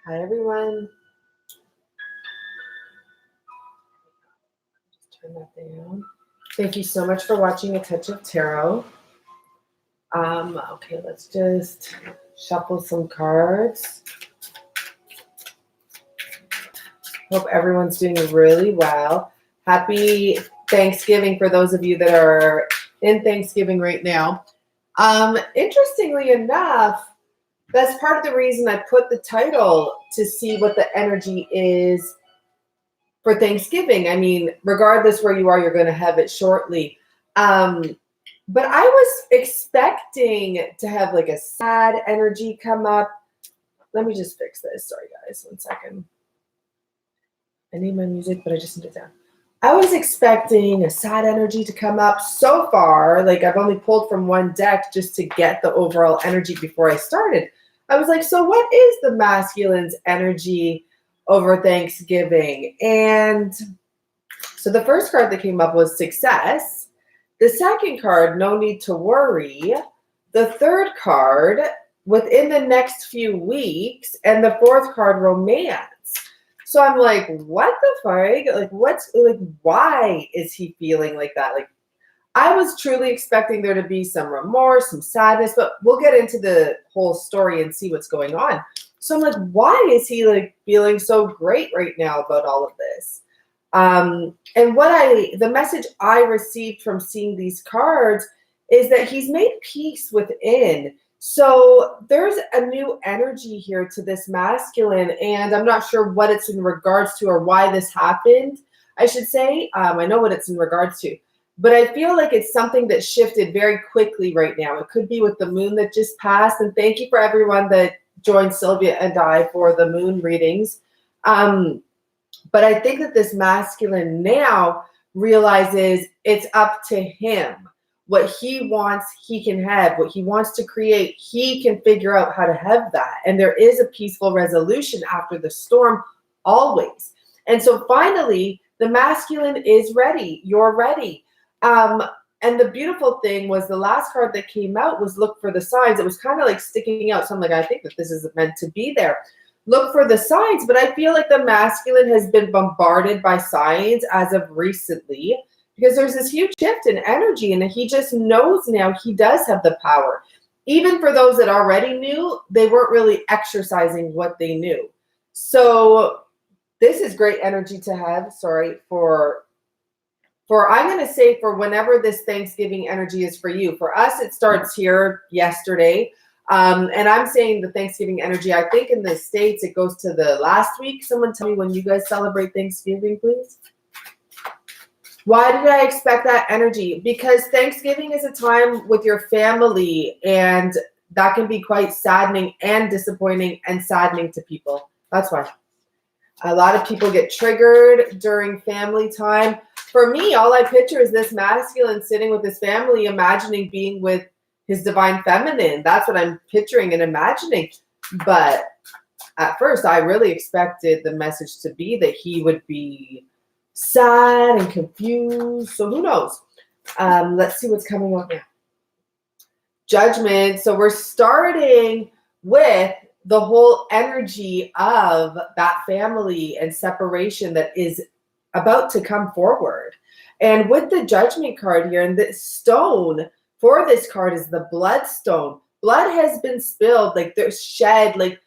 Hi, everyone. Just turn that down. Thank you so much for watching A Touch of Tarot. Okay, let's just shuffle some cards. Hope everyone's doing really well. Happy Thanksgiving for those of you that are in Thanksgiving right now. Interestingly enough, that's part of the reason I put the title to see what the energy is for Thanksgiving. I mean, regardless where you are, you're going to have it shortly. But I was expecting to have like a sad energy come up. Let me just fix this. Sorry, guys. 1 second. I need my music, but I just need it down. I was expecting a sad energy to come up. So far, like I've only pulled from one deck just to get the overall energy before I started. I was like, so what is the masculine's energy over Thanksgiving? And so the first card that came up was success. The second card, no need to worry. The third card, within the next few weeks. And the fourth card, romance. So I'm like, what the fuck? Like, why is he feeling like that? Like, I was truly expecting there to be some remorse, some sadness, but we'll get into the whole story and see what's going on. So I'm like, why is he like feeling so great right now about all of this? And the message I received from seeing these cards is that he's made peace within. So there's a new energy here to this masculine, and I'm not sure what it's in regards to or why this happened, I should say. I know what it's in regards to, but I feel like it's something that shifted very quickly right now. It could be with the moon that just passed, and thank you for everyone that joined Sylvia and I for the moon readings. But I think that this masculine now realizes it's up to him. What he wants, he can have. What he wants to create, he can figure out how to have that. And there is a peaceful resolution after the storm, always. And so finally, the masculine is ready. You're ready. And the beautiful thing was the last card that came out was look for the signs. It was kind of like sticking out. So I'm like, I think that this is meant to be there. Look for the signs. But I feel like the masculine has been bombarded by signs as of recently, because there's this huge shift in energy, and he just knows now he does have the power. Even for those that already knew, they weren't really exercising what they knew. So this is great energy to have, for I'm going to say for whenever this Thanksgiving energy is for you. For us, it starts here yesterday. And I'm saying the Thanksgiving energy, I think in the States, it goes to the last week. Someone tell me when you guys celebrate Thanksgiving, please. Why did I expect that energy? Because Thanksgiving is a time with your family, and that can be quite saddening and disappointing and saddening to people. That's why. A lot of people get triggered during family time. For me, all I picture is this masculine sitting with his family, imagining being with his divine feminine. That's what I'm picturing and imagining. But at first, I really expected the message to be that he would be sad and confused. So who knows? Let's see what's coming up now. Judgment. So we're starting with the whole energy of that family and separation that is about to come forward. And with the Judgment card here, and the stone for this card is the bloodstone. Blood has been spilled, like there's shed, like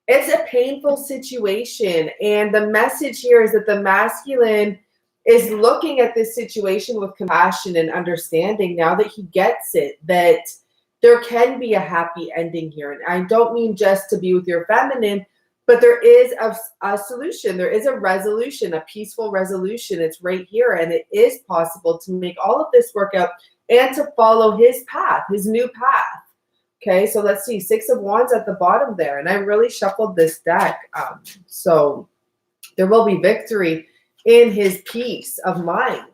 it's a painful situation. And the message here is that the masculine is looking at this situation with compassion and understanding now that he gets it, that there can be a happy ending here. And I don't mean just to be with your feminine, but there is a solution. There is a resolution, a peaceful resolution. It's right here. And it is possible to make all of this work out and to follow his path, his new path. Okay, so let's see. 6 of Wands at the bottom there. And I really shuffled this deck. So there will be victory in his peace of mind.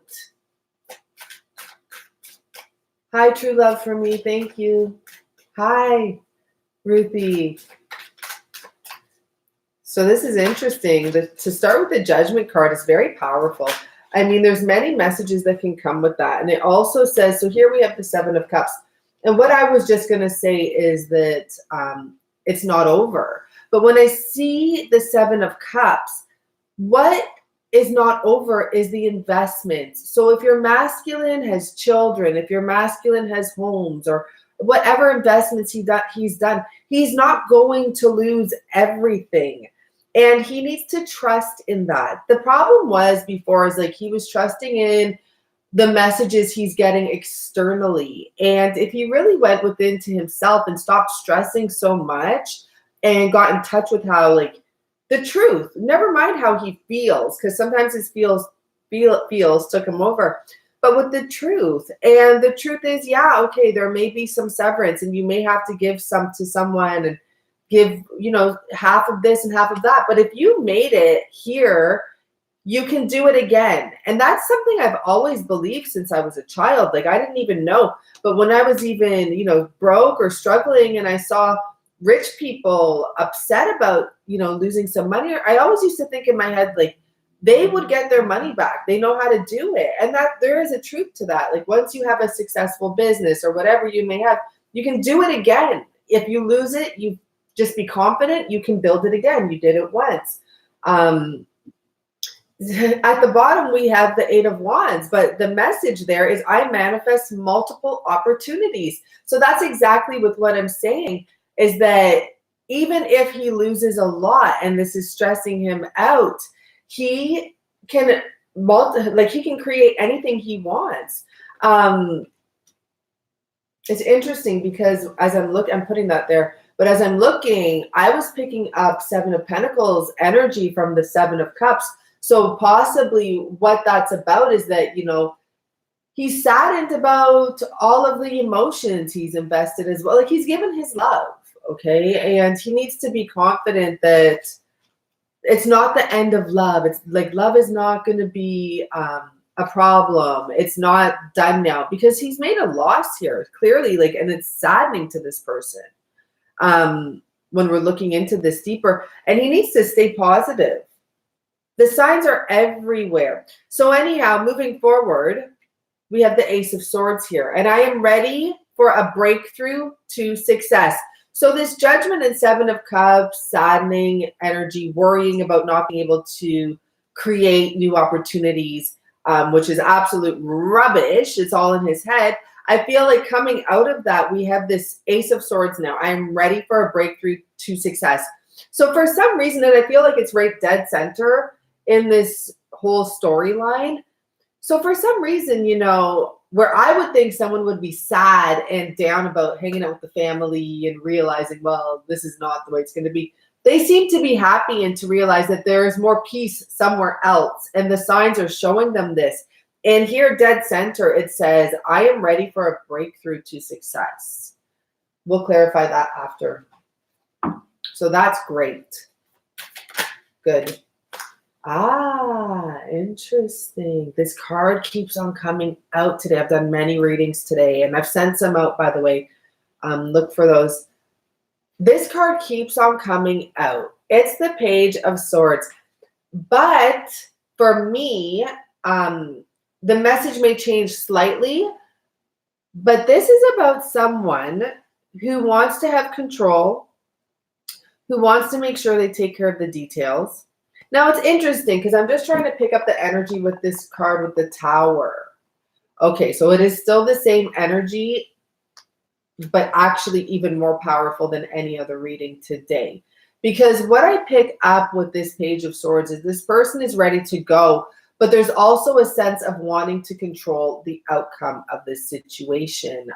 Hi, true love for me. Thank you. Hi, Ruthie. So this is interesting. To start with the Judgment card is very powerful. I mean, there's many messages that can come with that. And it also says, so here we have the 7 of Cups. And what I was just going to say is that it's not over. But when I see the Seven of Cups, what is not over is the investment. So if your masculine has children, if your masculine has homes, or whatever investments he's done, he's not going to lose everything. And he needs to trust in that. The problem was before is like he was trusting in the messages he's getting externally. And if he really went within to himself and stopped stressing so much and got in touch with how, like, the truth, never mind how he feels, because sometimes his feels took him over, but with the truth. And the truth is, yeah, okay, there may be some severance and you may have to give some to someone and give, half of this and half of that. But if you made it here, you can do it again. And that's something I've always believed since I was a child. Like, I didn't even know, but when I was even, broke or struggling and I saw rich people upset about, losing some money, I always used to think in my head, like, they would get their money back. They know how to do it. And that there is a truth to that. Like, once you have a successful business or whatever you may have, you can do it again. If you lose it, you just be confident you can build it again. You did it once. At the bottom, we have the Eight of Wands, but the message there is I manifest multiple opportunities. So that's exactly with what I'm saying, is that even if he loses a lot and this is stressing him out, he can he can create anything he wants. It's interesting because as I'm putting that there, but as I'm looking, I was picking up Seven of Pentacles energy from the Seven of Cups. So possibly what that's about is that, he's saddened about all of the emotions he's invested as well. Like, he's given his love, okay? And he needs to be confident that it's not the end of love. It's like love is not going to be a problem. It's not done now because he's made a loss here, clearly, and it's saddening to this person when we're looking into this deeper. And he needs to stay positive. The signs are everywhere. So anyhow, moving forward, we have the Ace of Swords here. And I am ready for a breakthrough to success. So this Judgment and Seven of Cups, saddening energy, worrying about not being able to create new opportunities, which is absolute rubbish. It's all in his head. I feel like coming out of that, we have this Ace of Swords now. I am ready for a breakthrough to success. So for some reason, and I feel like it's right dead center in this whole storyline. So for some reason, where I would think someone would be sad and down about hanging out with the family and realizing, well, this is not the way it's going to be, they seem to be happy and to realize that there is more peace somewhere else. And the signs are showing them this. And here, dead center, it says, I am ready for a breakthrough to success. We'll clarify that after. So that's great. Good. Interesting. This card keeps on coming out today. I've done many readings today, and I've sent some out, by the way. Look for those. This card keeps on coming out. It's the Page of Swords. But for me, the message may change slightly, but this is about someone who wants to have control, who wants to make sure they take care of the details. Now, it's interesting because I'm just trying to pick up the energy with this card with the Tower. Okay, so it is still the same energy, but actually even more powerful than any other reading today. Because what I pick up with this Page of Swords is this person is ready to go, but there's also a sense of wanting to control the outcome of this situation.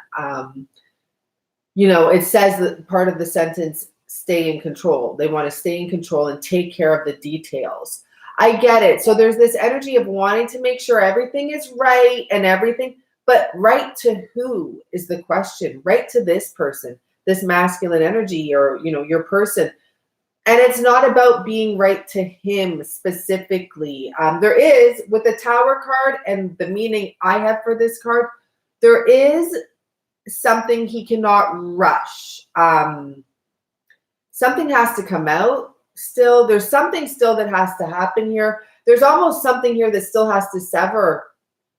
It says that part of the sentence, stay in control. They want to stay in control and take care of the details. I get it. So there's this energy of wanting to make sure everything is right and everything, but right to who is the question? Right to this person, this masculine energy, or, your person. And it's not about being right to him specifically. There is, with the Tower card and the meaning I have for this card, there is something he cannot rush. Something has to come out still. There's something still that has to happen here. There's almost something here that still has to sever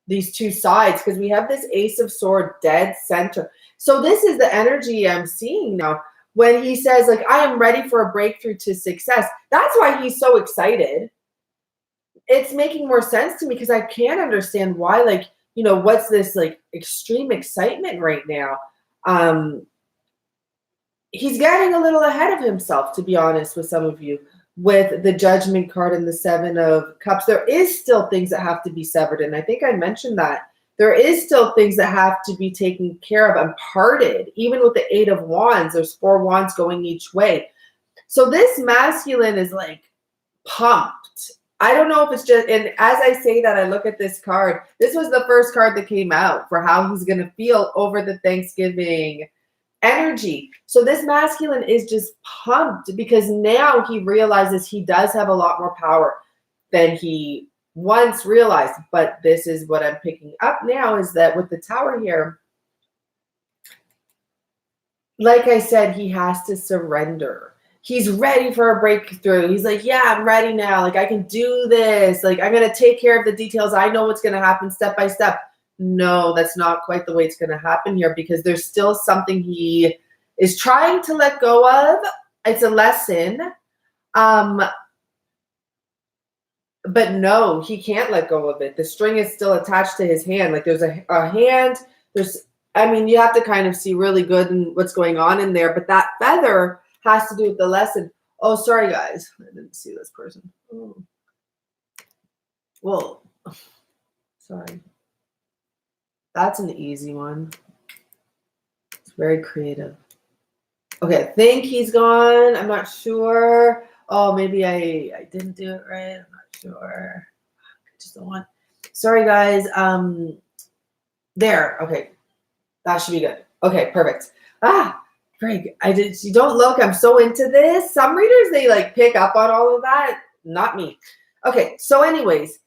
these two sides because we have this Ace of Swords dead center. So this is the energy I'm seeing now. when he says, like, I am ready for a breakthrough to success. That's why he's so excited. It's making more sense to me because I can't understand why, like, you know, what's this like extreme excitement right now? He's getting a little ahead of himself, to be honest with some of you. With the Judgment card and the Seven of Cups, there is still things that have to be severed. And I think I mentioned that. There is still things that have to be taken care of and parted. Even with the Eight of Wands, there's 4 wands going each way. So this masculine is like pumped. I don't know if it's just, and as I say that, I look at this card. This was the first card that came out for how he's going to feel over the Thanksgiving energy. So this masculine is just pumped because now he realizes he does have a lot more power than he once realized. But this is what I'm picking up now, is that with the Tower here, like I said, he has to surrender. He's ready for a breakthrough. He's like, yeah, I'm ready now. Like, I can do this. Like, I'm going to take care of the details. I know what's going to happen step by step. No, that's not quite the way it's going to happen here, because there's still something he is trying to let go of. It's a lesson. But no, he can't let go of it. The string is still attached to his hand. Like, there's a hand. I mean, you have to kind of see really good in what's going on in there. But that feather has to do with the lesson. Oh, sorry, guys. I didn't see this person. Oh. Well, sorry. That's an easy one. It's very creative. Okay, I think he's gone. I'm not sure. Oh, maybe I didn't do it right. I'm not sure. I just don't want. Sorry, guys. There. Okay. That should be good. Okay, perfect. Greg, you don't look. I'm so into this. Some readers, they like pick up on all of that. Not me. Okay, so anyways,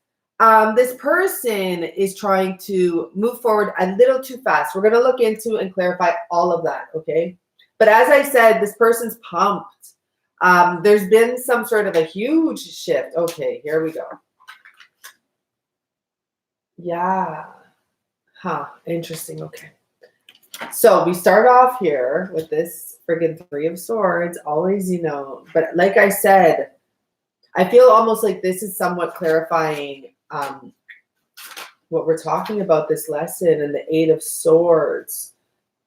this person is trying to move forward a little too fast. We're going to look into and clarify all of that, okay? But as I said, this person's pumped. There's been some sort of a huge shift. Okay, here we go. Yeah. Huh, interesting. Okay. So we start off here with this friggin' Three of Swords, always, you know, but like I said, I feel almost like this is somewhat clarifying what we're talking about, this lesson, and the Eight of Swords.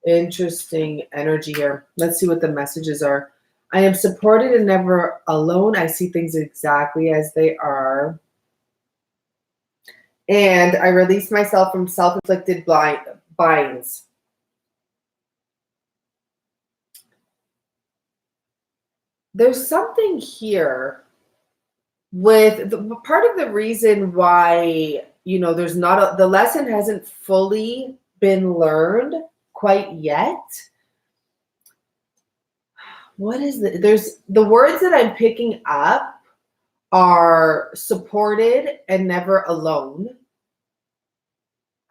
Interesting energy here. Let's see what the messages are. I am supported and never alone. I see things exactly as they are. And I release myself from self-inflicted binds. There's something here with part of the reason why, you know, there's not the lesson hasn't fully been learned quite yet. What is there's the words that I'm picking up are supported and never alone.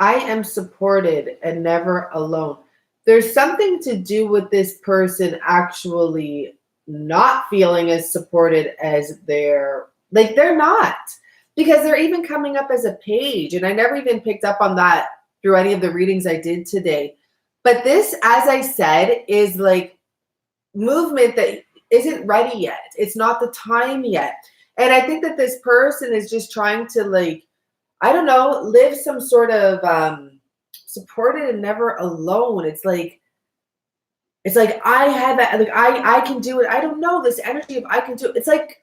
I am supported and never alone. There's something to do with this person actually not feeling as supported as they're not, because they're even coming up as a page, and I never even picked up on that through any of the readings I did today. But this, as I said, is like movement that isn't ready yet. It's not the time yet. And I think that this person is just trying to, like, I don't know, live some sort of supported and never alone. It's like I have it, like I can do it. I don't know, this energy of I can do it. It's like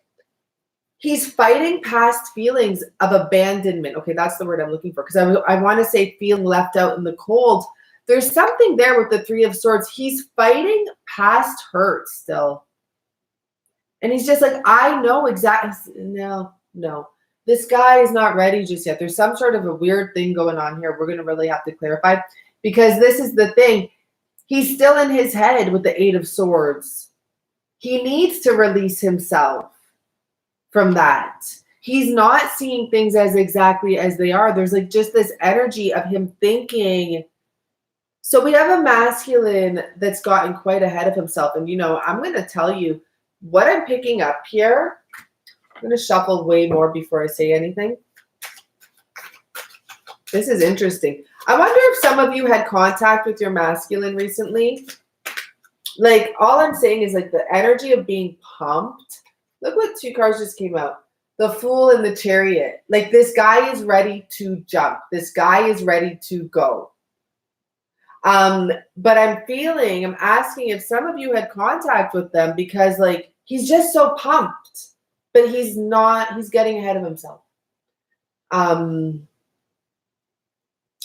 he's fighting past feelings of abandonment. Okay, that's the word I'm looking for, because I want to say feeling left out in the cold. There's something there with the Three of Swords. He's fighting past hurt still. And he's just like, I know exactly. No. This guy is not ready just yet. There's some sort of a weird thing going on here. We're going to really have to clarify, because this is the thing. He's still in his head with the Eight of Swords. He needs to release himself from that. He's not seeing things as exactly as they are. There's like just this energy of him thinking. So we have a masculine that's gotten quite ahead of himself. And, you know, I'm going to tell you what I'm picking up here. I'm going to shuffle way more before I say anything. This is interesting. I wonder if some of you had contact with your masculine recently, Like, all I'm saying is, like, the energy of being pumped. Look what 2 cards just came out. The Fool and the Chariot. Like, this guy is ready to jump. This guy is ready to go. But I'm asking if some of you had contact with them, because, like, he's just so pumped, but he's getting ahead of himself.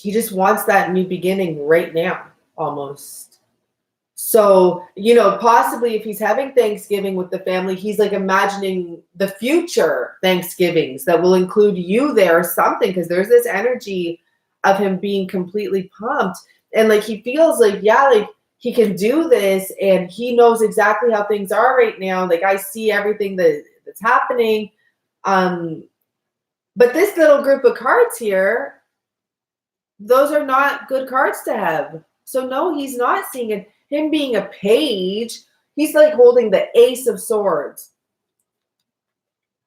He just wants that new beginning right now, almost. So, possibly if he's having Thanksgiving with the family, he's like imagining the future Thanksgivings that will include you there or something, because there's this energy of him being completely pumped. And like, he feels like, yeah, like he can do this, and he knows exactly how things are right now. Like, I see everything that's happening. But this little group of cards here, those are not good cards to have. So no, he's not seeing it. Him being a page, he's like holding the Ace of Swords.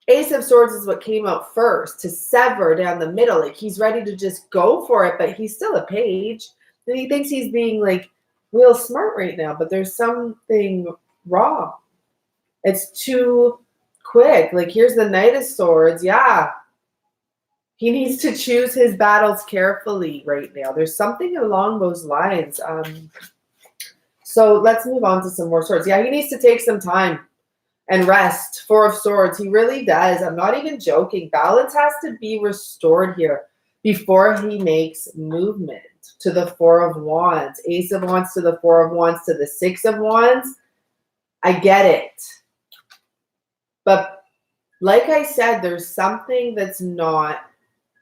Ace of Swords is what came out first, to sever down the middle. Like, he's ready to just go for it, but he's still a page. And he thinks he's being like real smart right now, but there's something wrong. It's too quick. Like, here's the Knight of Swords. Yeah. He needs to choose his battles carefully right now. There's something along those lines. So let's move on to some more swords. Yeah, he needs to take some time and rest. 4 of Swords. He really does. I'm not even joking. Balance has to be restored here before he makes movement. To the 4 of Wands. Ace of Wands to the 4 of Wands to the 6 of Wands. I get it. But like I said, there's something that's not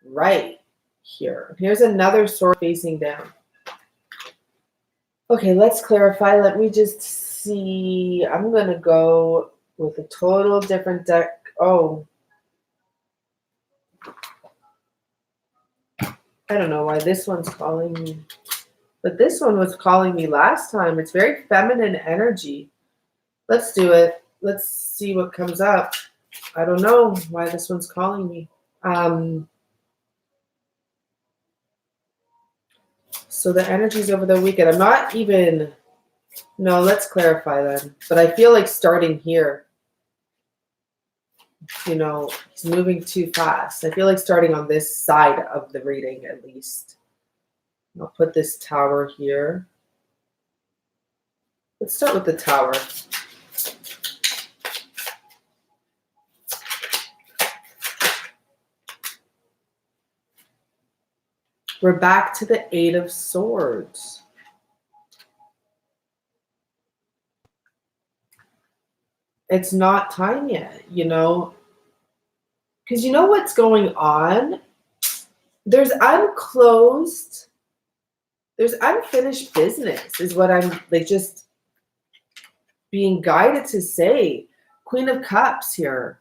right here. Here's another sword facing down. Okay, let's clarify. Let me just see. I'm going to go with a total different deck. Oh. I don't know why this one's calling me. But this one was calling me last time. It's very feminine energy. Let's do it. Let's see what comes up. I don't know why this one's calling me. So the energy's over the weekend. I'm not even... No, let's clarify then. But I feel like starting here. He's moving too fast. I feel like starting on this side of the reading, at least. I'll put this Tower here. Let's start with the Tower. We're back to the 8 of Swords. It's not time yet, because you know what's going on? There's unfinished business is what I'm like just being guided to say. Queen of Cups here.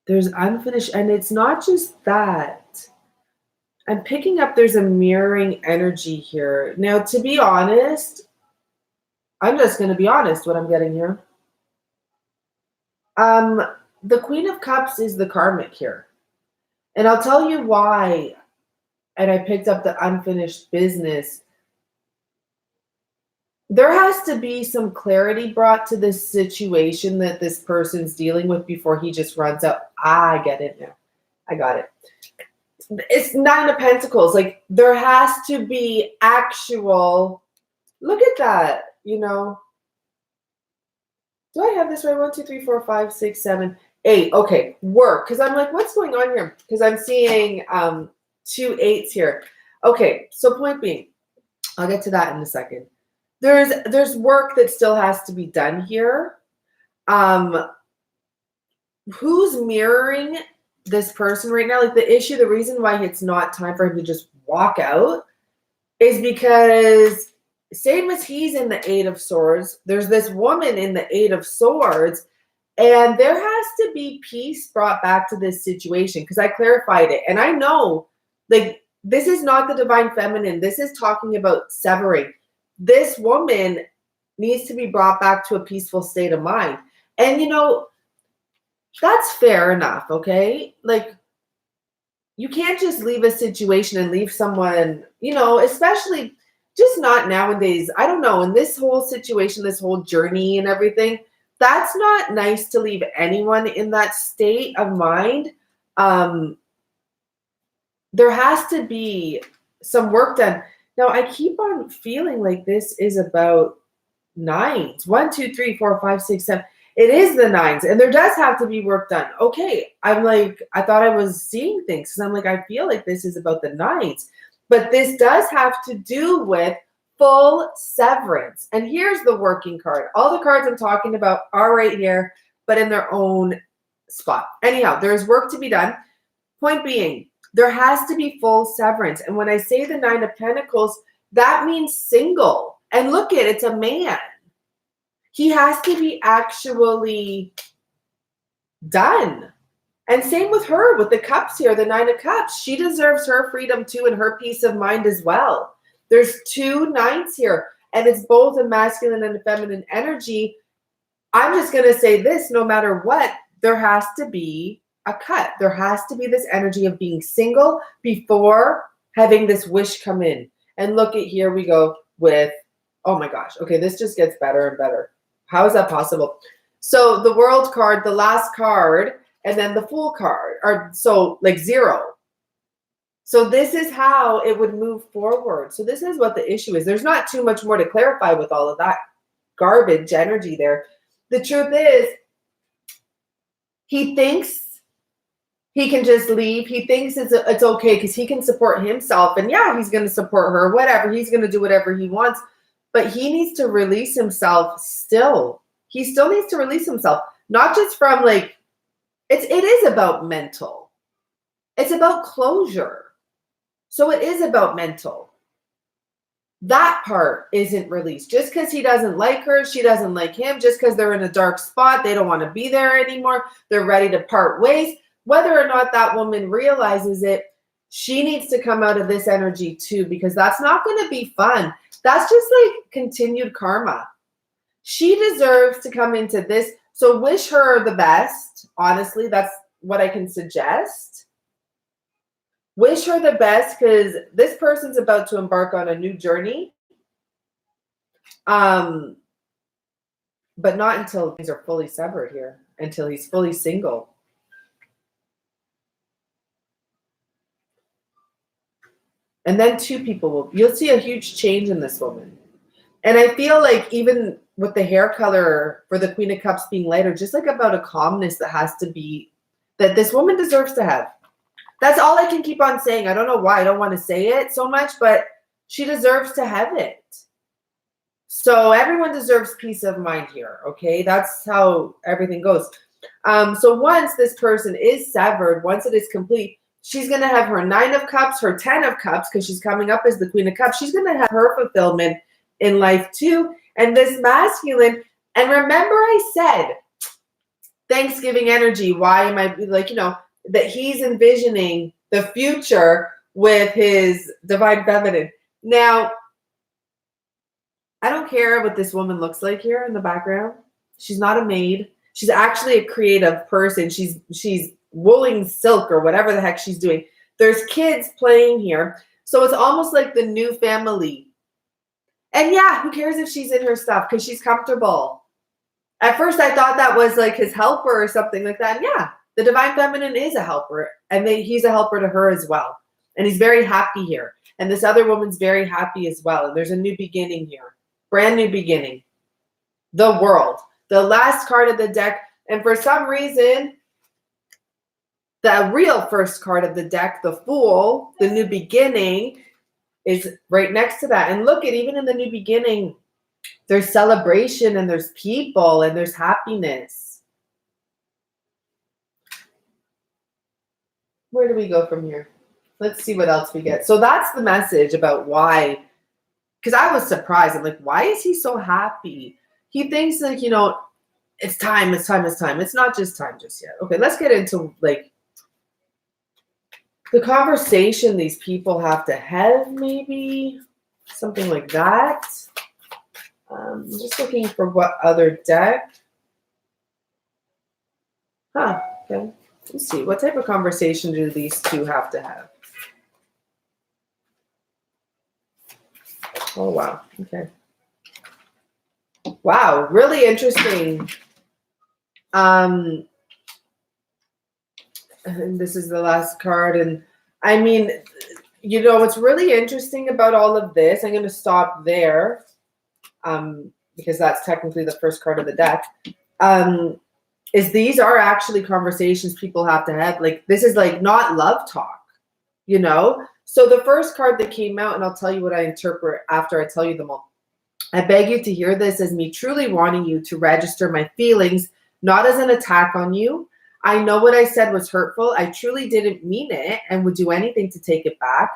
There's unfinished, and it's not just that. I'm picking up there's a mirroring energy here. Now, to be honest, I'm just going to be honest what I'm getting here. The Queen of Cups is the karmic here. And I'll tell you why. And I picked up the unfinished business. There has to be some clarity brought to this situation that this person's dealing with before he just runs out. I get it now. I got it. It's 9 of Pentacles. Like, there has to be actual... Look at that, Do I have this right? 1, 2, 3, 4, 5, 6, 7, 8. Okay, work. Because I'm like, what's going on here? Because I'm seeing 2 8s here. Okay, so point being, I'll get to that in a second. There's work that still has to be done here. Who's mirroring this person right now? Like, the reason why it's not time for him to just walk out is because same as he's in the 8 of Swords, there's this woman in the 8 of Swords, and there has to be peace brought back to this situation, because I clarified it. And I know, like, this is not the divine feminine. This is talking about severing. This woman needs to be brought back to a peaceful state of mind. And, that's fair enough, okay? Like, you can't just leave a situation and leave someone, especially just not nowadays. I don't know. In this whole situation, this whole journey and everything, that's not nice to leave anyone in that state of mind. Um, there has to be some work done. Now, I keep on feeling like this is about nines. 1, 2, 3, 4, 5, 6, 7. It is the nines, and there does have to be work done. Okay, I'm like, I thought I was seeing things because I'm like, I feel like this is about the nines, but this does have to do with full severance. And here's the working card. All the cards I'm talking about are right here, but in their own spot. Anyhow, there's work to be done. Point being, there has to be full severance. And when I say the 9 of Pentacles, that means single. And look it's a man. He has to be actually done. And same with her, with the cups here, the 9 of Cups. She deserves her freedom too and her peace of mind as well. There's 2 nines here, and it's both a masculine and a feminine energy. I'm just going to say this, no matter what, there has to be a cut. There has to be this energy of being single before having this wish come in. And look here we go with, oh my gosh. Okay, this just gets better and better. How is that possible? So the World card, the last card, and then the Fool card, or so like 0. So this is how it would move forward. So this is what the issue is. There's not too much more to clarify with all of that garbage energy there. The truth is, he thinks he can just leave. He thinks it's okay because he can support himself. And yeah, he's going to support her, whatever. He's going to do whatever he wants. But he needs to release himself still. He still needs to release himself. Not just from like, it is about mental. It's about closure. So it is about mental. That part isn't released. Just because he doesn't like her, she doesn't like him, just because they're in a dark spot, they don't want to be there anymore. They're ready to part ways. Whether or not that woman realizes it, she needs to come out of this energy too, because that's not going to be fun. That's just like continued karma. She deserves to come into this. So wish her the best. Honestly, that's what I can suggest. Wish her the best because this person's about to embark on a new journey. But not until things are fully severed here, until he's fully single. And then 2 people you'll see a huge change in this woman. And I feel like even with the hair color for the Queen of Cups being lighter, just like about a calmness that has to be, that this woman deserves to have. That's all I can keep on saying. I don't know why I don't want to say it so much, but she deserves to have it. So everyone deserves peace of mind here, okay? That's how everything goes. So once this person is severed, once it is complete, she's going to have her 9 of Cups, her 10 of Cups, because she's coming up as the Queen of Cups. She's going to have her fulfillment in life too. And this masculine, and remember I said, Thanksgiving energy, why am I like, that he's envisioning the future with his divine feminine. Now, I don't care what this woman looks like here in the background. She's not a maid. She's actually a creative person. She's wooling silk or whatever the heck she's doing. There's kids playing here. So it's almost like the new family. And yeah, who cares if she's in her stuff because she's comfortable. At first, I thought that was like his helper or something like that. And yeah, the divine feminine is a helper. And he's a helper to her as well. And he's very happy here. And this other woman's very happy as well. And there's a new beginning here. Brand new beginning. The World. The last card of the deck. And for some reason, the real first card of the deck, the Fool, the new beginning, is right next to that. And look at, even in the new beginning, there's celebration and there's people and there's happiness. Where do we go from here? Let's see what else we get. So that's the message about why, because I was surprised. I'm like, why is he so happy? He thinks like, it's time, it's time, it's time. It's not just time just yet. Okay, let's get into like the conversation these people have to have, maybe something like that. I'm just looking for what other deck. Okay. Let's see. What type of conversation do these two have to have? Oh, wow. Okay. Wow. Really interesting. And this is the last card. And I mean, you know, what's really interesting about all of this, I'm going to stop there because that's technically the first card of the deck, is these are actually conversations people have to have. Like, this is like not love talk, you know? So the first card that came out, and I'll tell you what I interpret after I tell you them all. I beg you to hear this as me truly wanting you to register my feelings, not as an attack on you. I know what I said was hurtful. I truly didn't mean it and would do anything to take it back.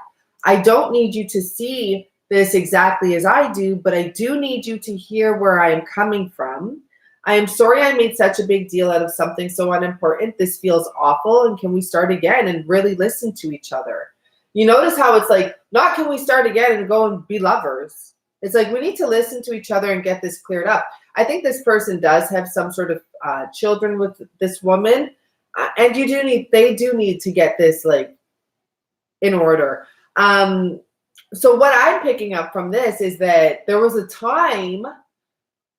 I don't need you to see this exactly as I do, but I do need you to hear where I am coming from. I am sorry I made such a big deal out of something so unimportant. This feels awful, and can we start again and really listen to each other? You notice how it's like, not can we start again and go and be lovers. It's like we need to listen to each other and get this cleared up. I think this person does have some sort of children with this woman, and they do need to get this like in order. So what I'm picking up from this is that there was a time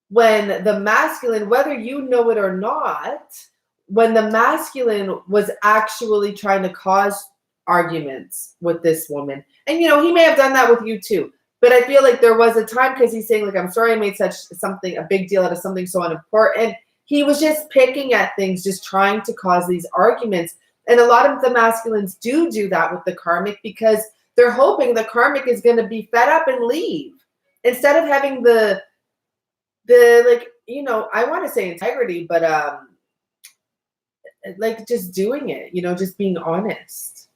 when the masculine, whether you know it or not, when the masculine was actually trying to cause arguments with this woman. And, you know, he may have done that with you too. But I feel like there was a time, because he's saying, like, I'm sorry I made a big deal out of something so unimportant. He was just picking at things, just trying to cause these arguments. And a lot of the masculines do that with the karmic, because they're hoping the karmic is going to be fed up and leave. Instead of having the like, you know, I want to say integrity, but like just doing it, you know, just being honest.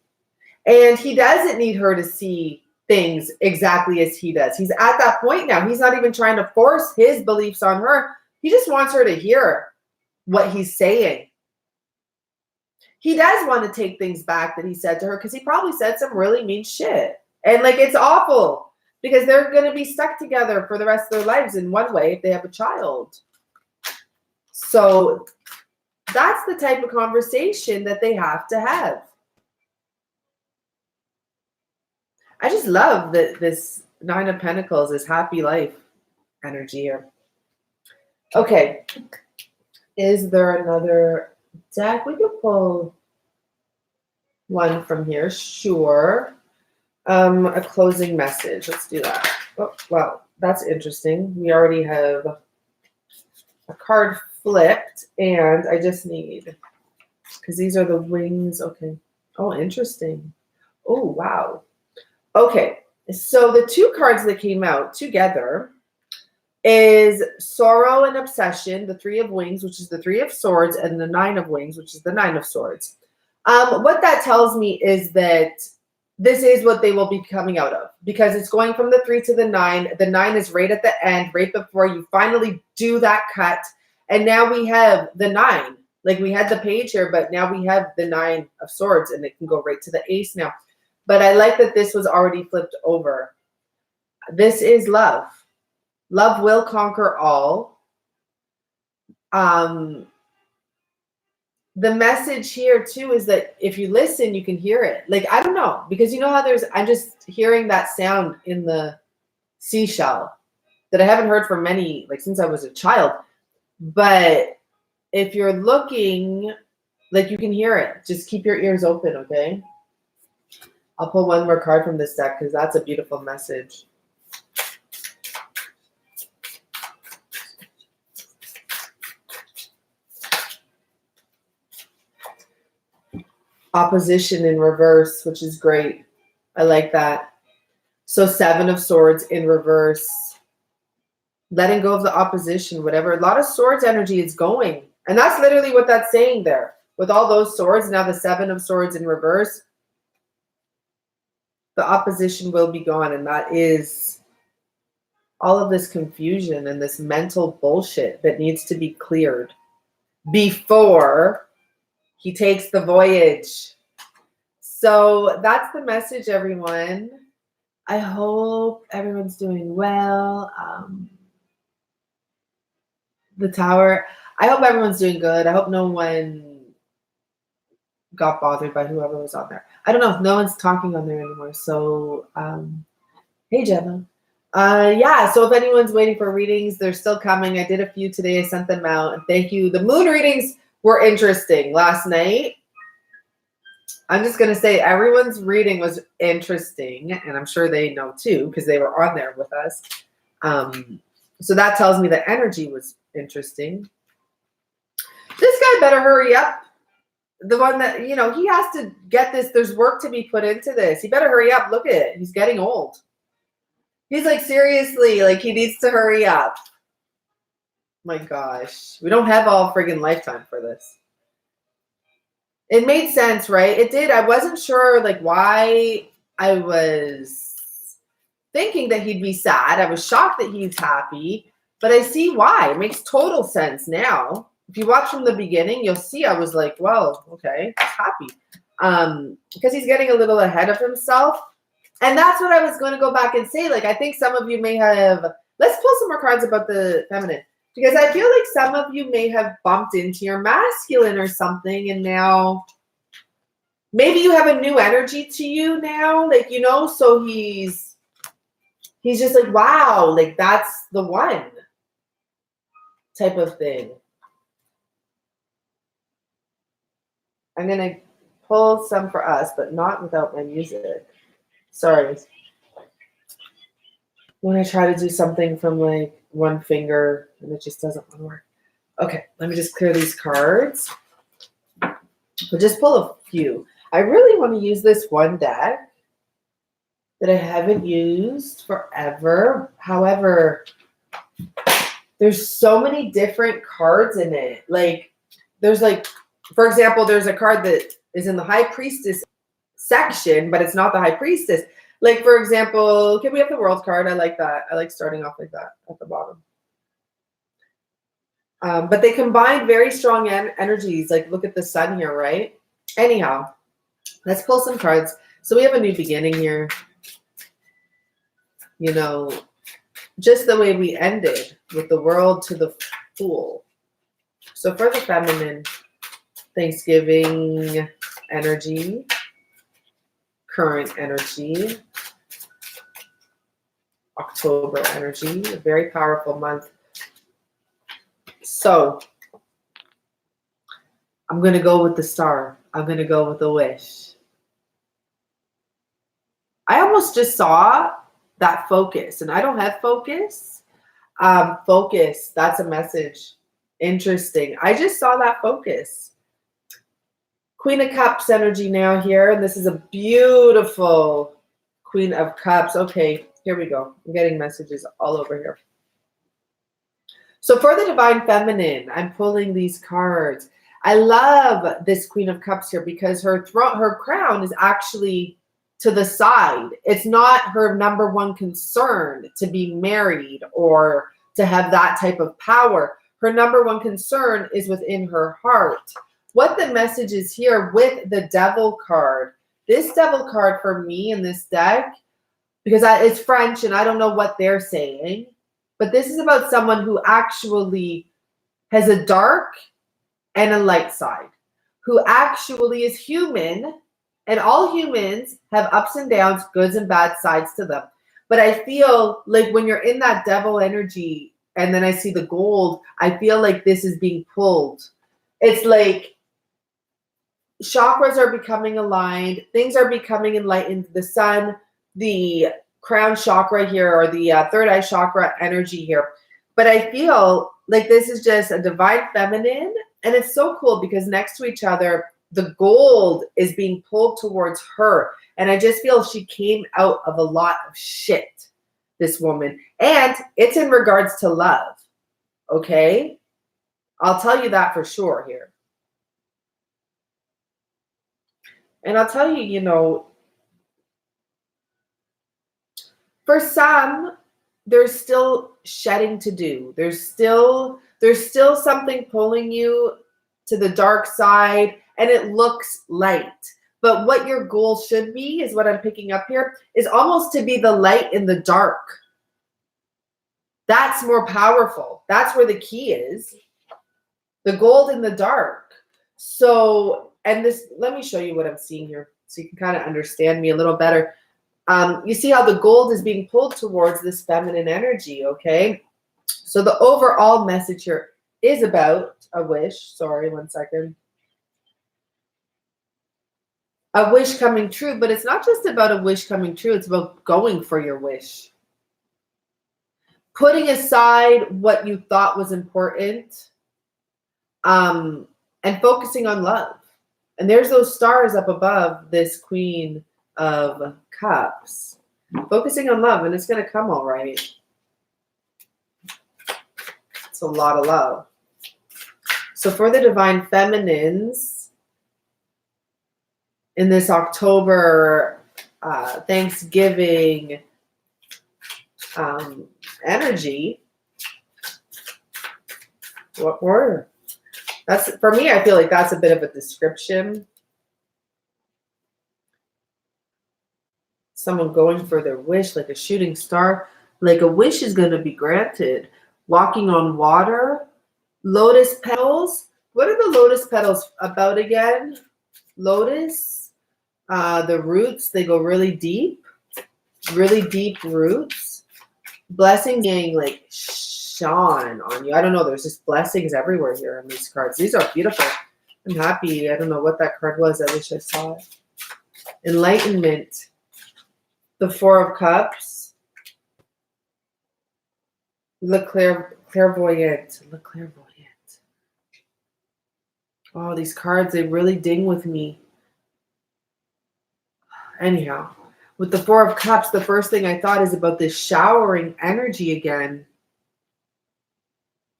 And he doesn't need her to see things exactly as he does. He's at that point now. He's not even trying to force his beliefs on her. He just wants her to hear what he's saying. He does want to take things back that he said to her, because he probably said some really mean shit. And like, it's awful, because they're going to be stuck together for the rest of their lives in one way if they have a child. So that's the type of conversation that they have to have. I just love that this Nine of Pentacles is happy life energy here. Okay. Is there another deck? We could pull one from here. Sure. A closing message. Let's do that. Oh, wow. That's interesting. We already have a card flipped, and I just need, because these are the wings. Okay. Oh, interesting. Oh, wow. Okay. So the two cards that came out together is Sorrow and Obsession, the Three of Wings, which is the Three of Swords, and the Nine of Wings, which is the Nine of Swords. What that tells me is that this is what they will be coming out of, because it's going from the 3 to the 9. The 9 is right at the end, right before you finally do that cut. And now we have the 9. Like, we had the page here, but now we have the 9 of Swords, and it can go right to the Ace now. But I like that this was already flipped over. This is love. Love will conquer all. The message here too is that if you listen, you can hear it. Like, I don't know, because you know how I'm just hearing that sound in the seashell that I haven't heard for many, like since I was a child. But if you're looking, like, you can hear it. Just keep your ears open, okay? I'll pull one more card from this deck because that's a beautiful message. Opposition in reverse, which is great. I like that. So 7 of Swords in reverse. Letting go of the opposition, whatever. A lot of swords energy is going. And that's literally what that's saying there. With all those swords, now the 7 of Swords in reverse, the opposition will be gone. And that is all of this confusion and this mental bullshit that needs to be cleared before he takes the voyage. So that's the message, everyone. I hope everyone's doing well. The Tower, I hope everyone's doing good. I hope no one got bothered by whoever was on there. I don't know. No one's talking on there anymore. So, hey, Gemma. Yeah, so if anyone's waiting for readings, they're still coming. I did a few today. I sent them out. And thank you. The moon readings were interesting last night. I'm just going to say everyone's reading was interesting. And I'm sure they know too, because they were on there with us. So that tells me the energy was interesting. This guy better hurry up. The one that, you know, he has to get this. There's work to be put into this. He better hurry up. Look at it. He's getting old. He's like, seriously, like he needs to hurry up. My gosh. We don't have all friggin' lifetime for this. It made sense, right? It did. I wasn't sure like why I was thinking that he'd be sad. I was shocked that he's happy, but I see why. It makes total sense now. If you watch from the beginning, you'll see I was like, well, okay, he's happy. Because he's getting a little ahead of himself. And that's what I was going to go back and say. Like, I think some of you may have, let's pull some more cards about the feminine. Because I feel like some of you may have bumped into your masculine or something. And now maybe you have a new energy to you now. Like, you know, so he's just like, wow, like that's the one type of thing. I'm going to pull some for us, but not without my music. Sorry. When I try to do something from like one finger and it just doesn't want to work. Okay, let me just clear these cards. We'll just pull a few. I really want to use this one deck that I haven't used forever. However, there's so many different cards in it. Like, there's like, for example, there's a card that is in the High Priestess section, but it's not the High Priestess. Like, for example, can we have the World card? I like that. I like starting off like that at the bottom. But they combine very strong energies. Like, look at the sun here, right? Anyhow, let's pull some cards. So we have a new beginning here. You know, just the way we ended with the World to the Fool. So for the feminine, Thanksgiving energy, current energy, October energy, a very powerful month. So I'm going to go with the star. I'm going to go with the wish. I almost just saw that focus, and I don't have focus. Focus, that's a message. Interesting. I just saw that focus. Queen of Cups energy now here, and this is a beautiful Queen of Cups. Okay, here we go. I'm getting messages all over here. So for the Divine Feminine, I'm pulling these cards. I love this Queen of Cups here because her crown is actually to the side. It's not her number one concern to be married or to have that type of power. Her number one concern is within her heart. What the message is here with the Devil card. This Devil card for me in this deck, because it's French and I don't know what they're saying, but this is about someone who actually has a dark and a light side, who actually is human, and all humans have ups and downs, goods and bad sides to them. But I feel like when you're in that devil energy and then I see the gold, I feel like this is being pulled. It's like chakras are becoming aligned. Things are becoming enlightened. The sun, the crown chakra here, or the third eye chakra energy here. But I feel like this is just a divine feminine. And it's so cool because next to each other, the gold is being pulled towards her. And I just feel she came out of a lot of shit, this woman. And it's in regards to love. Okay? I'll tell you that for sure here. And I'll tell you, you know, for some, there's still shedding to do. There's still something pulling you to the dark side, and it looks light. But what your goal should be, is what I'm picking up here, is almost to be the light in the dark. That's more powerful. That's where the key is. The gold in the dark. So and this, let me show you what I'm seeing here so you can kind of understand me a little better. You see how the gold is being pulled towards this feminine energy, okay? So the overall message here is about a wish. Sorry, one second. A wish coming true, but it's not just about a wish coming true. It's about going for your wish. Putting aside what you thought was important, and focusing on love. And there's those stars up above this Queen of Cups. Focusing on love, and it's going to come all right. It's a lot of love. So for the Divine Feminines, in this October Thanksgiving energy, what were? That's, for me, I feel like that's a bit of a description. Someone going for their wish, like a shooting star, like a wish is going to be granted. Walking on water, lotus petals. What are the lotus petals about again? Lotus, the roots, they go really deep roots. Blessings being like shone on you. I don't know, there's just blessings everywhere here on these cards. These are beautiful. I'm happy. I don't know what that card was. I wish I saw it. Enlightenment. The Four of Cups. Clairvoyant. Clairvoyant. Oh, these cards, they really ding with me. Anyhow, with the Four of Cups, the first thing I thought is about this showering energy again.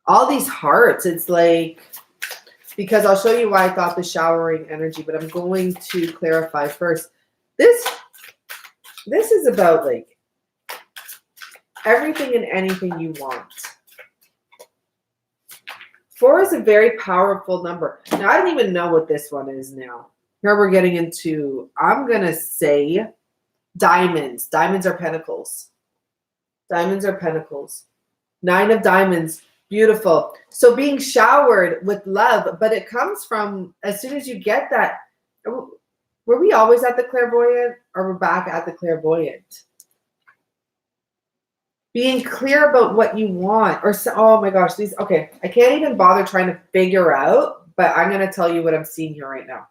All these hearts, it's like, because I'll show you why I thought the showering energy, but I'm going to clarify first. This is about like everything and anything you want. 4 is a very powerful number. Now, I don't even know what this one is now. Here we're getting into, I'm going to say diamonds. Diamonds are pentacles. Diamonds are pentacles. 9 of diamonds. Beautiful. So being showered with love, but it comes from, as soon as you get that, were we always at the clairvoyant, or we're back at the clairvoyant? Being clear about what you want, or, oh my gosh, these, okay, I can't even bother trying to figure out, but I'm going to tell you what I'm seeing here right now.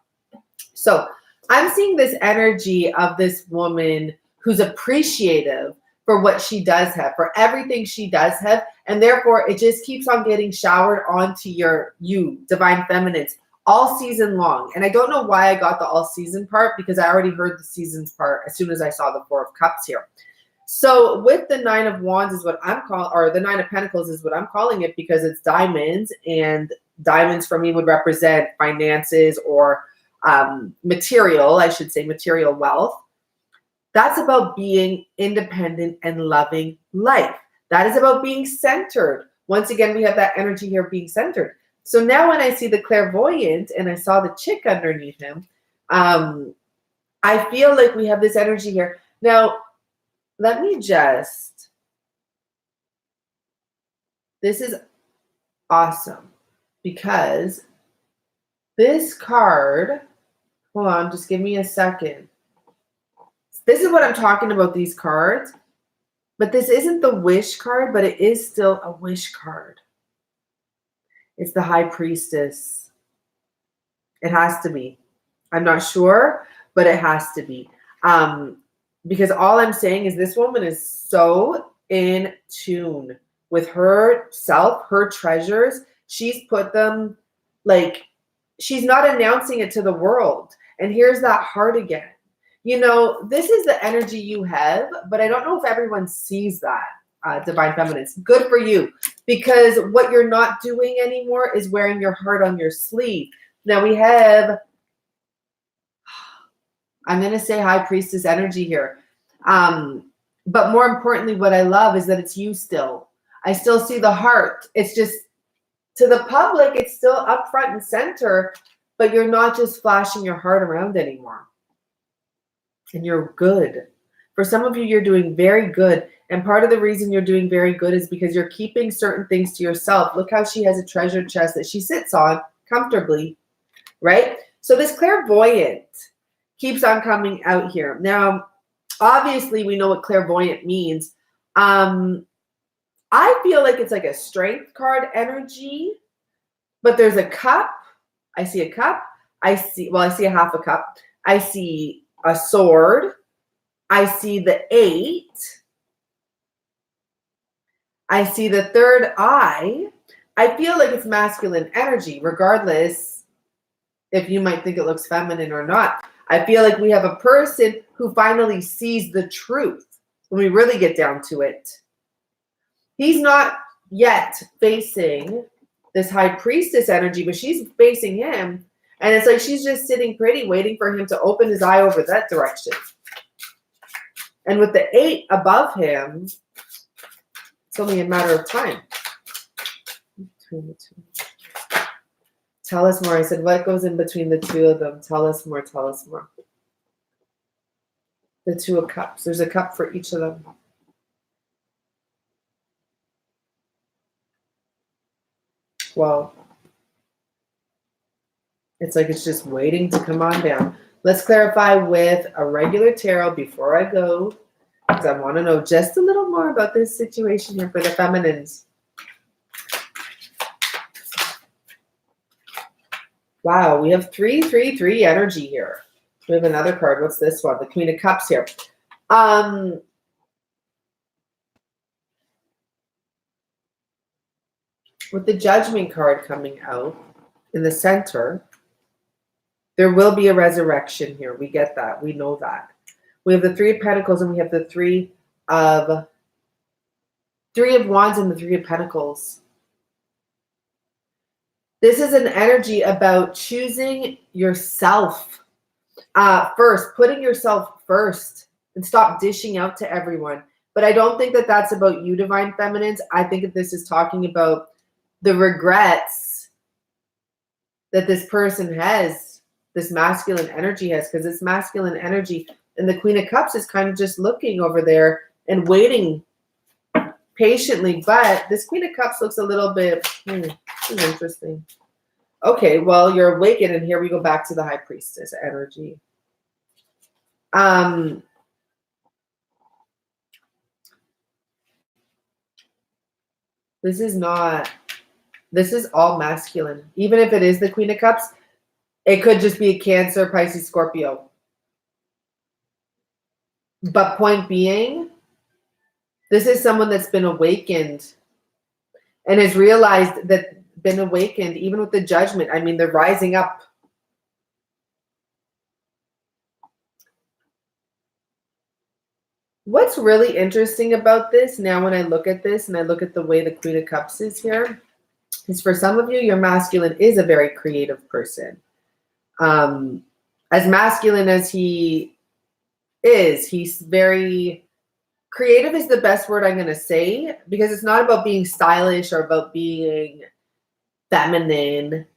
So I'm seeing this energy of this woman who's appreciative for what she does have, for everything she does have, and therefore it just keeps on getting showered onto you, Divine Feminines, all season long. And I don't know why I got the all season part, because I already heard the seasons part as soon as I saw the Four of Cups here. So with the 9 of Wands is what I'm calling, or the 9 of Pentacles is what I'm calling it, because it's diamonds, and diamonds for me would represent finances or material, I should say material wealth. That's about being independent and loving life. That is about being centered. Once again, we have that energy here, being centered. So now when I see the clairvoyant and I saw the chick underneath him, I feel like we have this energy here. Now, let me just, this is awesome, because this card, hold on, just give me a second. This is what I'm talking about, these cards. But this isn't the wish card, but it is still a wish card. It's the High Priestess. It has to be. I'm not sure, but it has to be. Because all I'm saying is this woman is so in tune with herself, her treasures. She's put them, like, she's not announcing it to the world. And here's that heart again. You know, this is the energy you have, but I don't know if everyone sees that, Divine Feminines. Good for you, because what you're not doing anymore is wearing your heart on your sleeve. Now we have, I'm going to say High Priestess energy here. But more importantly, what I love is that it's you still. I still see the heart. It's just, to the public, it's still up front and center, but you're not just flashing your heart around anymore. And you're good. For some of you, you're doing very good. And part of the reason you're doing very good is because you're keeping certain things to yourself. Look how she has a treasure chest that she sits on comfortably, right? So this clairvoyant keeps on coming out here. Now, obviously, we know what clairvoyant means. I feel like it's like a strength card energy, but there's a cup. I see a cup. I see a half a cup. I see a sword. I see the 8. I see the 3rd eye. I feel like it's masculine energy, regardless if you might think it looks feminine or not. I feel like we have a person who finally sees the truth when we really get down to it. He's not yet facing this high priestess energy, but she's facing him. And it's like she's just sitting pretty, waiting for him to open his eye over that direction. And with the 8 above him, it's only a matter of time. Between the two. Tell us more. I said, what goes in between the two of them? Tell us more. Tell us more. The 2 of cups. There's a cup for each of them. Well, it's like it's just waiting to come on down. Let's clarify with a regular tarot before I go, because I want to know just a little more about this situation here for the feminines. Wow, we have 3-3-3 energy here. We have another card. What's this one? The Queen of Cups here. With the Judgment card coming out in the center, there will be a resurrection here. We get that. We know that. We have the 3 of Pentacles and we have the 3 of Wands and the 3 of Pentacles. This is an energy about choosing yourself first, putting yourself first, and stop dishing out to everyone. But I don't think that that's about you, Divine Feminines. I think that this is talking about the regrets that this person has, this masculine energy has, because it's masculine energy. And the Queen of Cups is kind of just looking over there and waiting patiently. But this Queen of Cups looks a little bit, this is interesting. Okay, well, you're awakened, and here we go back to the High Priestess energy. This is all masculine. Even if it is the Queen of Cups, it could just be a Cancer, Pisces, Scorpio. But point being, this is someone that's been awakened and has realized that, been awakened, even with the Judgment. I mean, they're rising up. What's really interesting about this now when I look at this and I look at the way the Queen of Cups is here, is for some of you, your masculine is a very creative person. As masculine as he is, he's very creative is the best word I'm going to say, because it's not about being stylish or about being feminine.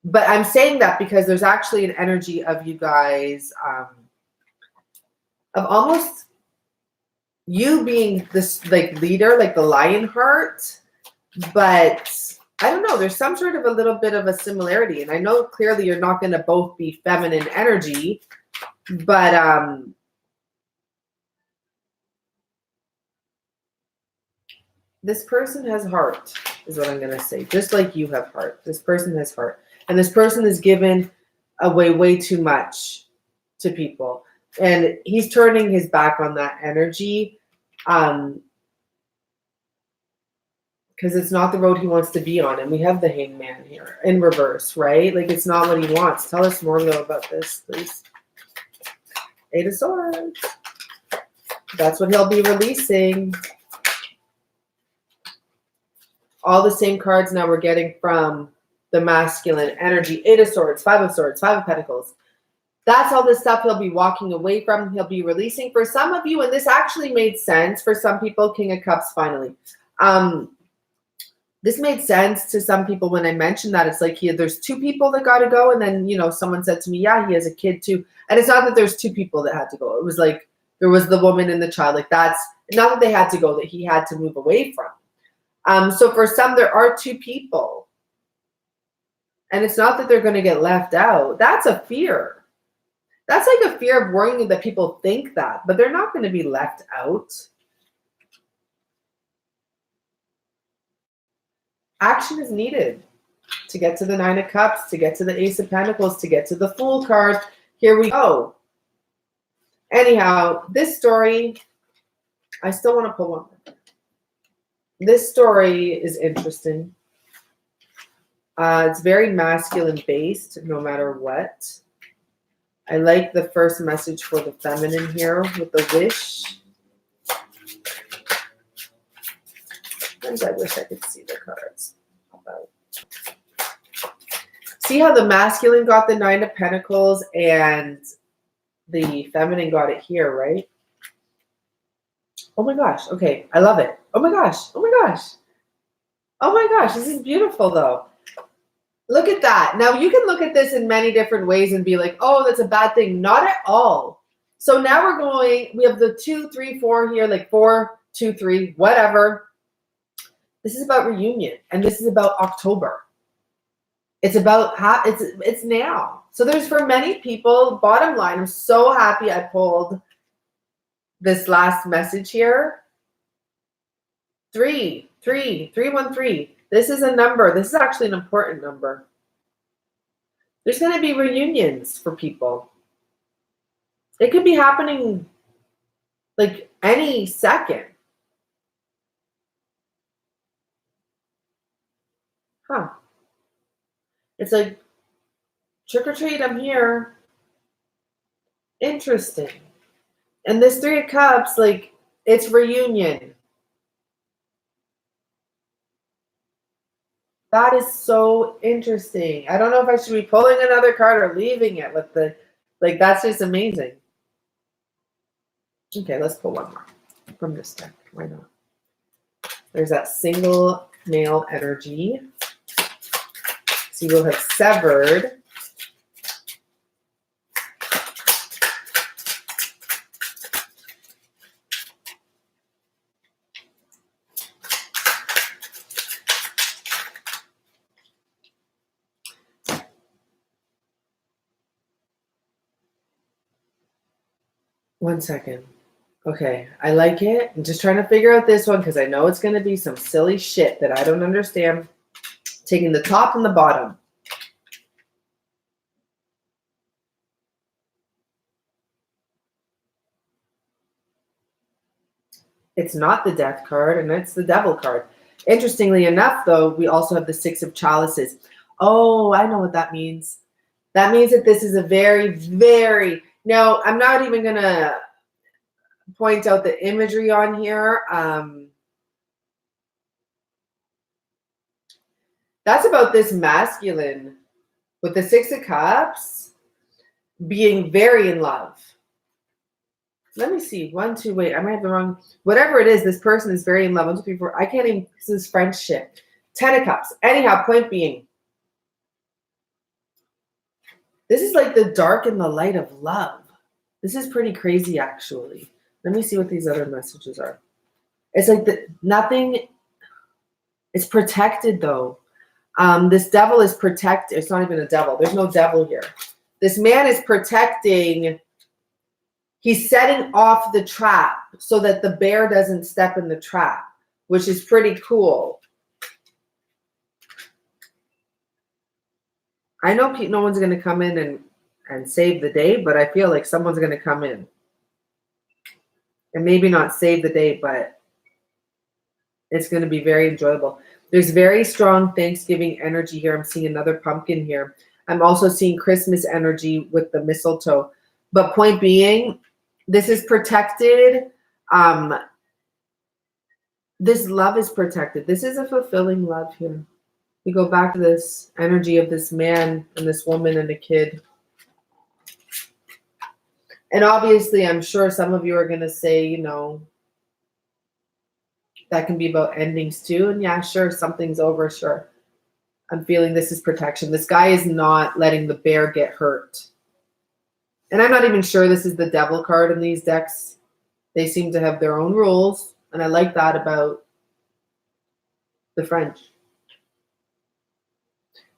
But I'm saying that because there's actually an energy of you guys, of almost you being this like leader, like the lion heart. But I don't know, there's some sort of a little bit of a similarity. And I know clearly you're not going to both be feminine energy, but this person has heart, is what I'm going to say. Just like you have heart. This person has heart. And this person has given away way too much to people. And he's turning his back on that energy. Because it's not the road he wants to be on. And we have the Hangman here in reverse, right? Like, it's not what he wants. Tell us more though about this, please. 8 of Swords. That's what he'll be releasing. All the same cards now we're getting from the masculine energy. 8 of Swords, 5 of Swords, 5 of Pentacles. That's all the stuff he'll be walking away from. He'll be releasing. For some of you, and this actually made sense for some people, King of Cups finally. This made sense to some people when I mentioned that. It's like there's 2 people that got to go. And then, you know, someone said to me, yeah, he has a kid too. And it's not that there's 2 people that had to go. It was like there was the woman and the child. Like, that's not that they had to go, that he had to move away from. So for some, there are 2 people And it's not that they're going to get left out. That's a fear. That's like a fear of worrying that people think that, but they're not going to be left out. Action is needed to get to the Nine of Cups, to get to the Ace of Pentacles, to get to the Fool card. Here we go. Anyhow, this story, I still want to pull one more. This story is interesting. It's very masculine based, no matter what. I like the first message for the feminine here with the wish. Sometimes I wish I could see the cards. See how the masculine got the Nine of Pentacles and the feminine got it here, right? Oh my gosh. Okay. I love it. Oh my gosh. Oh my gosh. Oh my gosh. This is beautiful though. Look at that. Now you can look at this in many different ways and be like, oh, that's a bad thing. Not at all. So now we're going, we have the 2, 3, 4 here, like 4, 2, 3, whatever. This is about reunion. And this is about October. It's about, it's now. So there's for many people, bottom line, I'm so happy I pulled this last message here. 313. This is a number. This is actually an important number. There's going to be reunions for people. It could be happening like any second. Huh. It's like, trick or treat, I'm here. Interesting. And this Three of Cups, like, it's reunion. That is so interesting. I don't know if I should be pulling another card or leaving it with the, like, that's just amazing. Okay, let's pull one more from this deck. Why not? There's that single male energy. So you will have severed. One second. Okay, I like it. I'm just trying to figure out this one because I know it's going to be some silly shit that I don't understand. Taking the top and the bottom. It's not the Death card, and it's the Devil card. Interestingly enough, though, we also have the Six of Chalices. Oh, I know what that means. That means that this is a very, very... Now, I'm not even going to point out the imagery on here. That's about this masculine with the Six of Cups being very in love. Let me see. 1, 2, wait. I might have the wrong... Whatever it is, this person is very in love. 1, 2, 3, 4. I can't even... This is French shit. 10 of Cups. Anyhow, point being, this is like the dark and the light of love. This is pretty crazy, actually. Let me see what these other messages are. It's like nothing... It's protected, though. This devil is protected. It's not even a devil. There's no devil here. This man is protecting... He's setting off the trap so that the bear doesn't step in the trap, which is pretty cool. I know no one's going to come in and save the day, but I feel like someone's going to come in. And maybe not save the day, but it's going to be very enjoyable. There's very strong Thanksgiving energy here. I'm seeing another pumpkin here. I'm also seeing Christmas energy with the mistletoe. But point being... This is protected. This love is protected. This is a fulfilling love here. We go back to this energy of this man and this woman and a kid. And obviously, I'm sure some of you are going to say, you know, that can be about endings too. And yeah, sure, something's over, sure. I'm feeling this is protection. This guy is not letting the bear get hurt. And I'm not even sure this is the Devil card in these decks. They seem to have their own rules. And I like that about the French.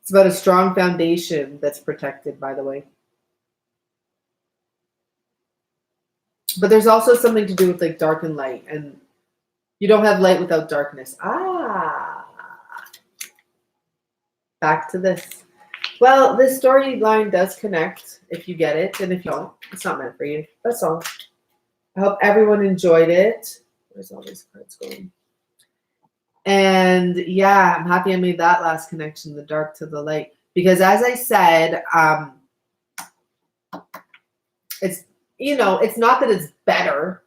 It's about a strong foundation that's protected, by the way. But there's also something to do with like dark and light, and you don't have light without darkness. Back to this. Well, this storyline does connect if you get it, and if you don't, it's not meant for you. That's all. I hope everyone enjoyed it. Where's all these cards going? And yeah, I'm happy I made that last connection, the dark to the light. Because as I said, it's, you know, it's not that it's better,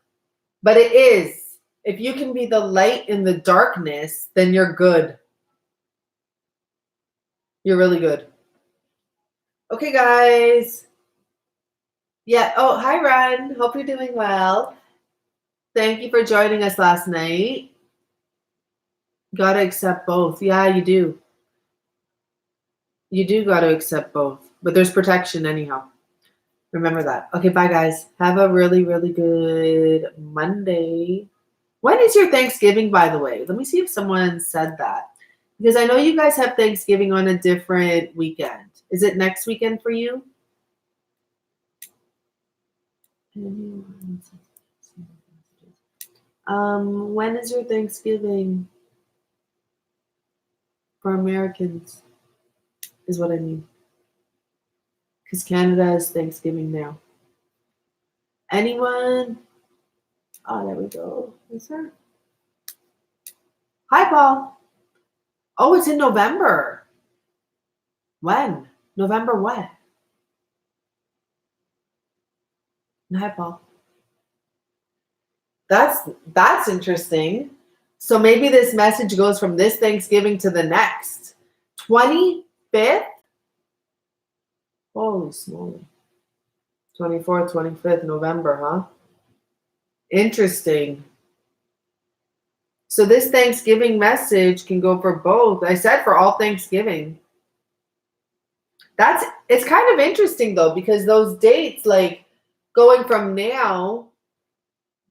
but it is. If you can be the light in the darkness, then you're good. You're really good. Okay, guys. Yeah. Oh, hi, Ren. Hope you're doing well. Thank you for joining us last night. Gotta accept both. Yeah, you do. You do gotta accept both. But there's protection anyhow. Remember that. Okay, bye, guys. Have a really, really good Monday. When is your Thanksgiving, by the way? Let me see if someone said that. Because I know you guys have Thanksgiving on a different weekend. Is it next weekend for you? When is your Thanksgiving? For Americans, is what I mean. Because Canada has Thanksgiving now. Anyone? Oh, there we go. Is there? Hi, Paul. Oh, it's in November. When? November what? Hi, Paul. That's interesting. So maybe this message goes from this Thanksgiving to the next. 25th? Holy smoly. 24th, 25th November, huh? Interesting. So this Thanksgiving message can go for both. I said for all Thanksgiving. It's kind of interesting though, because those dates, like going from now,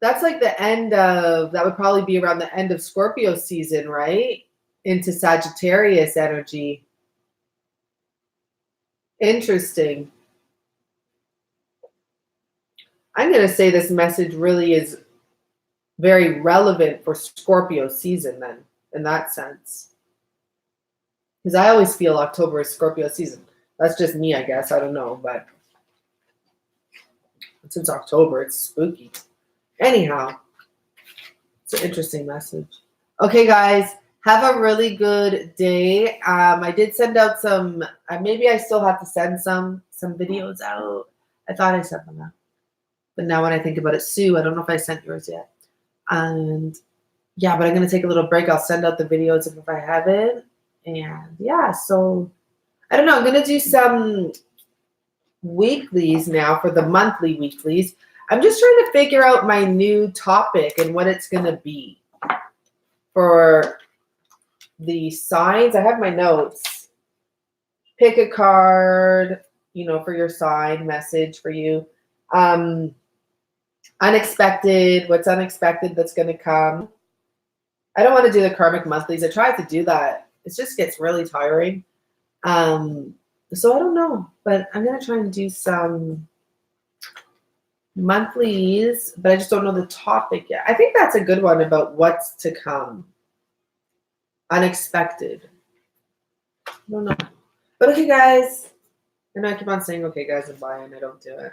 that's like the end of, that would probably be around the end of Scorpio season, right? Into Sagittarius energy. Interesting. I'm going to say this message really is very relevant for Scorpio season then, in that sense. Because I always feel October is Scorpio season. That's just me, I guess. I don't know, but since October, it's spooky. Anyhow, it's an interesting message. Okay, guys, have a really good day. I did send out some, maybe I still have to send some videos out. I thought I sent them out. But now when I think about it, Sue, I don't know if I sent yours yet. And yeah, but I'm going to take a little break. I'll send out the videos if I haven't. And yeah, so I don't know. I'm going to do some weeklies now for the monthly weeklies. I'm just trying to figure out my new topic and what it's going to be for the signs. I have my notes. Pick a card, you know, for your sign message for you. Unexpected, what's unexpected that's going to come. I don't want to do the karmic monthlies. I tried to do that. It just gets really tiring. So I don't know, but I'm going to try and do some monthlies, but I just don't know the topic yet. I think that's a good one about what's to come. Unexpected. I don't know. But okay, guys. I know I keep on saying, okay, guys, and bye, and I don't do it.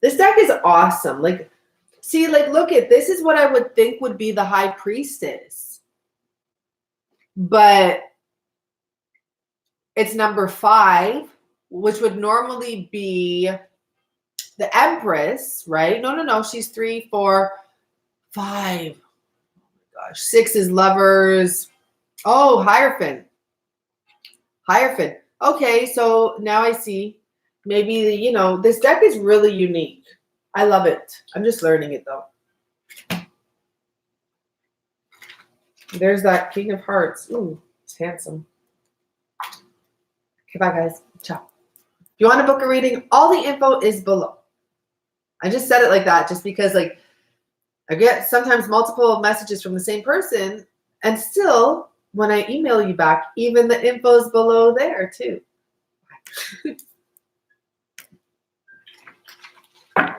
This deck is awesome. Like, see, like, look at, this is what I would think would be the High Priestess. But it's number 5, which would normally be the Empress, right? No. She's 3, 4, 5. Oh my gosh. 6 is Lovers. Oh, Hierophant. Hierophant. Okay, so now I see. Maybe, you know, this deck is really unique. I love it. I'm just learning it, though. There's that King of Hearts. Ooh, it's handsome. Okay, bye, guys. Ciao. If you want to book a reading, all the info is below. I just said it like that just because, like, I get sometimes multiple messages from the same person, and still when I email you back, even the info's below there too.